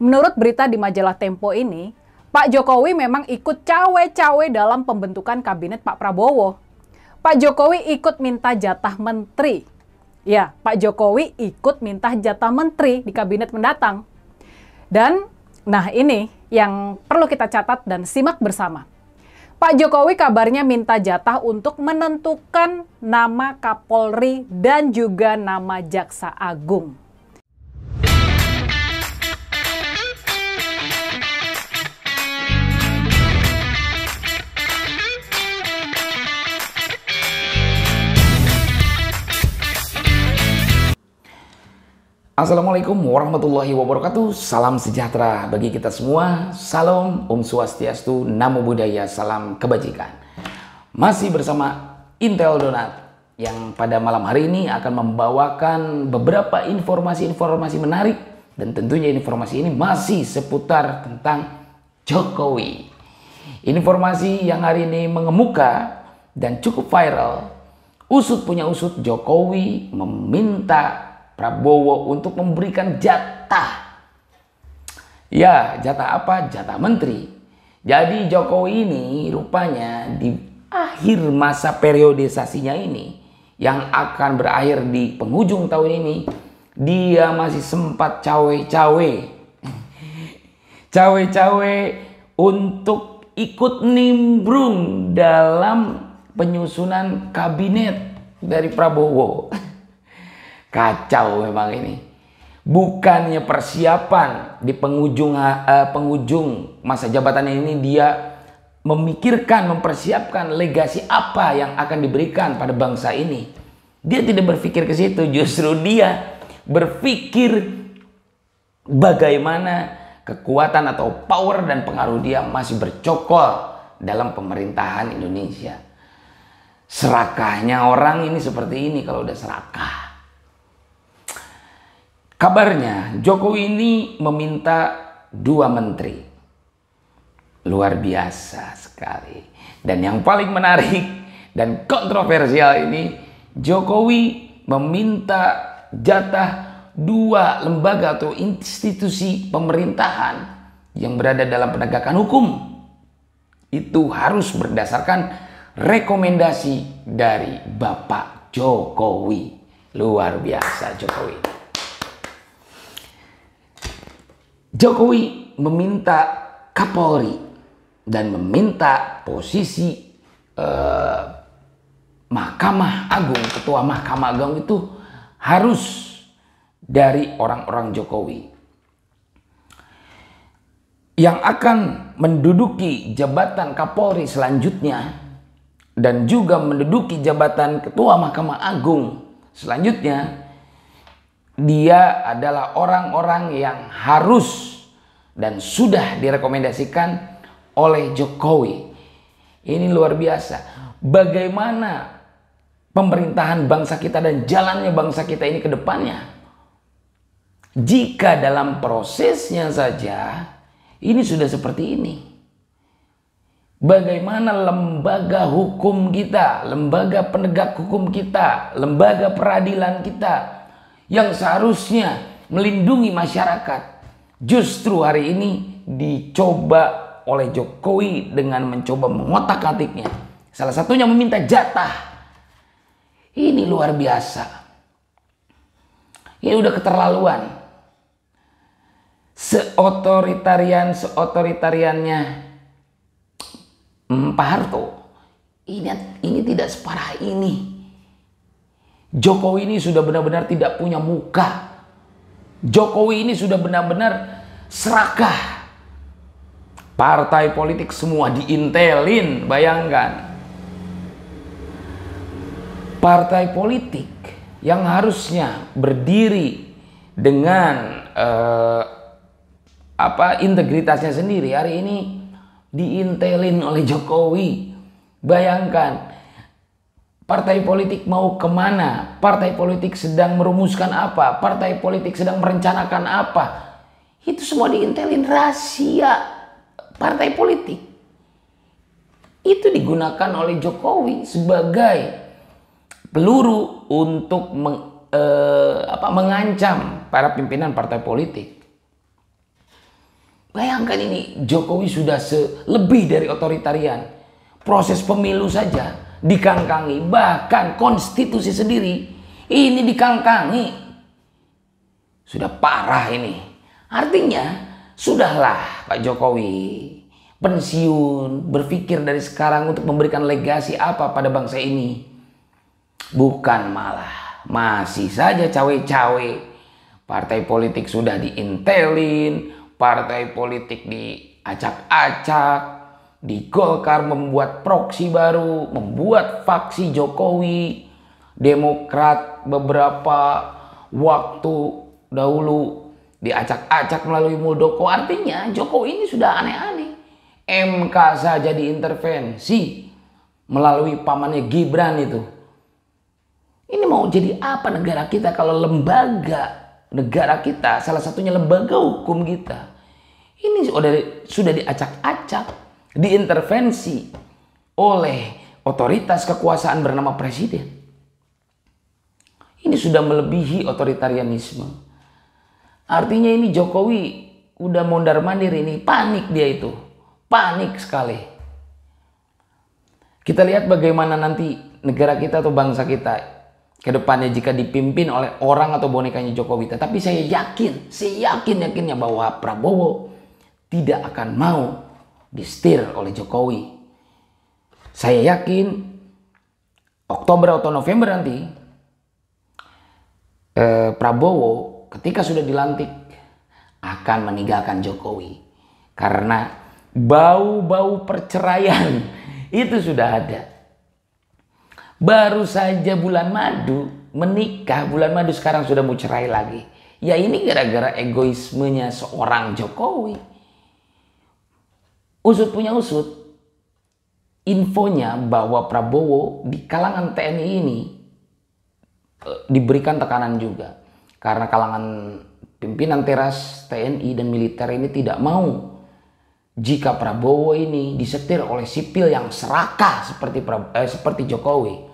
Menurut berita di majalah Tempo ini, Pak Jokowi memang ikut cawe-cawe dalam pembentukan kabinet Pak Prabowo. Pak Jokowi ikut minta jatah menteri. Ya, Pak Jokowi ikut minta jatah menteri di kabinet mendatang. Dan, nah ini yang perlu kita catat dan simak bersama. Pak Jokowi kabarnya minta jatah untuk menentukan nama Kapolri dan juga nama Jaksa Agung. Assalamualaikum warahmatullahi wabarakatuh. Salam sejahtera bagi kita semua. Salam Om Swastiastu, Namo Buddhaya, salam kebajikan. Masih bersama Intel Donat yang pada malam hari ini akan membawakan beberapa informasi-informasi menarik. Dan tentunya informasi ini masih seputar tentang Jokowi. Informasi yang hari ini mengemuka dan cukup viral. Usut punya usut, Jokowi meminta Prabowo untuk memberikan jatah. Ya, jatah apa? Jatah menteri. Jadi Jokowi ini rupanya di akhir masa periodisasinya ini, yang akan berakhir di penghujung tahun ini, dia masih sempat cawe-cawe. Cawe-cawe untuk ikut nimbrung dalam penyusunan kabinet dari Prabowo. Kacau memang ini. Bukannya persiapan di penghujung masa jabatannya ini dia memikirkan, mempersiapkan legasi apa yang akan diberikan pada bangsa ini. Dia tidak berpikir ke situ, justru dia berpikir bagaimana kekuatan atau power dan pengaruh dia masih bercokol dalam pemerintahan Indonesia. Serakahnya orang ini seperti ini kalau udah serakah. Kabarnya Jokowi ini meminta 2 menteri. Luar biasa sekali. Dan yang paling menarik dan kontroversial ini, Jokowi meminta jatah 2 lembaga atau institusi pemerintahan yang berada dalam penegakan hukum. Itu harus berdasarkan rekomendasi dari Bapak Jokowi. Luar biasa Jokowi. Jokowi meminta Kapolri dan meminta posisi Mahkamah Agung, Ketua Mahkamah Agung itu harus dari orang-orang Jokowi. Yang akan menduduki jabatan Kapolri selanjutnya dan juga menduduki jabatan Ketua Mahkamah Agung selanjutnya, dia adalah orang-orang yang harus dan sudah direkomendasikan oleh Jokowi. Ini luar biasa. Bagaimana pemerintahan bangsa kita dan jalannya bangsa kita ini ke depannya. Jika dalam prosesnya saja ini sudah seperti ini. Bagaimana lembaga hukum kita, lembaga penegak hukum kita, lembaga peradilan kita yang seharusnya melindungi masyarakat, justru hari ini dicoba oleh Jokowi dengan mencoba mengotak-atiknya. Salah satunya meminta jatah. Ini luar biasa. Ini udah keterlaluan. Seotoritariannya Pak Harto. Ini tidak separah ini. Jokowi ini sudah benar-benar tidak punya muka. Jokowi ini sudah benar-benar serakah. Partai politik semua diintelin, bayangkan. Partai politik yang harusnya berdiri dengan integritasnya sendiri, hari ini diintelin oleh Jokowi. Bayangkan. Partai politik mau kemana? Partai politik sedang merumuskan apa? Partai politik sedang merencanakan apa? Itu semua diintelin, rahasia partai politik. Itu digunakan oleh Jokowi sebagai peluru untuk mengancam para pimpinan partai politik. Bayangkan ini, Jokowi sudah lebih dari otoritarian. Proses pemilu saja dikangkangi, bahkan konstitusi sendiri ini dikangkangi. Sudah parah ini. Artinya, sudahlah Pak Jokowi pensiun, berpikir dari sekarang untuk memberikan legasi apa pada bangsa ini. Bukan malah masih saja cawe-cawe. Partai politik sudah diintelin, partai politik diacak-acak, di Golkar membuat proksi baru, membuat faksi Jokowi, Demokrat beberapa waktu dahulu diacak-acak melalui Muldoko. Artinya Jokowi ini sudah aneh-aneh. MK saja diintervensi melalui pamannya Gibran itu. Ini mau jadi apa negara kita kalau lembaga negara kita, salah satunya lembaga hukum kita, ini sudah diacak-acak, diintervensi oleh otoritas kekuasaan bernama presiden. Ini sudah melebihi otoritarianisme. Artinya ini Jokowi udah mondar-mandir ini, panik dia itu. Panik sekali. Kita lihat bagaimana nanti negara kita atau bangsa kita ke depannya jika dipimpin oleh orang atau bonekanya Jokowi. Tetapi saya yakinnya bahwa Prabowo tidak akan mau disetir oleh Jokowi. Saya yakin Oktober atau November nanti Prabowo ketika sudah dilantik akan meninggalkan Jokowi. Karena bau-bau perceraian itu sudah ada. Baru saja bulan madu menikah, bulan madu sekarang sudah mau cerai lagi. Ya ini gara-gara egoismenya seorang Jokowi. Usut punya usut, infonya bahwa Prabowo di kalangan TNI ini diberikan tekanan juga. Karena kalangan pimpinan teras TNI dan militer ini tidak mau jika Prabowo ini disetir oleh sipil yang serakah seperti Jokowi.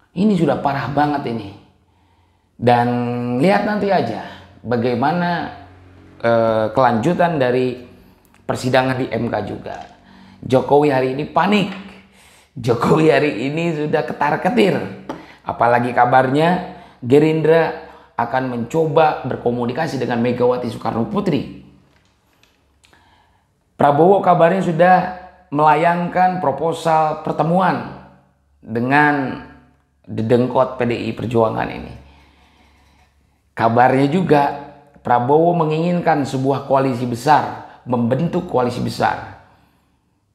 Ini sudah parah banget ini. Dan lihat nanti aja bagaimana kelanjutan dari persidangan di MK juga. Jokowi hari ini panik. Jokowi hari ini sudah ketar-ketir. Apalagi kabarnya Gerindra akan mencoba berkomunikasi dengan Megawati Soekarno Putri. Prabowo kabarnya sudah melayangkan proposal pertemuan dengan dedengkot PDI Perjuangan ini. Kabarnya juga Prabowo menginginkan sebuah koalisi besar, membentuk koalisi besar.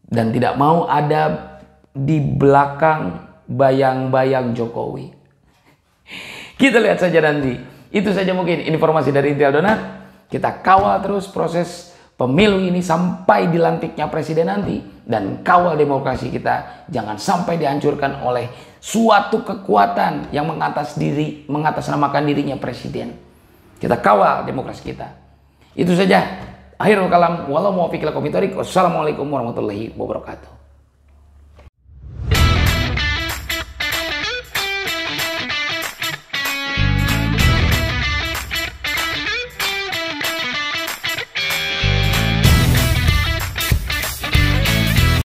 Dan tidak mau ada di belakang bayang-bayang Jokowi. Kita lihat saja nanti. Itu saja mungkin informasi dari Intel Donat. Kita kawal terus proses pemilu ini sampai dilantiknya presiden nanti. Dan kawal demokrasi kita jangan sampai dihancurkan oleh suatu kekuatan yang mengatasnamakan dirinya presiden. Kita kawal demokrasi kita. Itu saja. Akhirul kalam. Wassalamualaikum warahmatullahi wabarakatuh.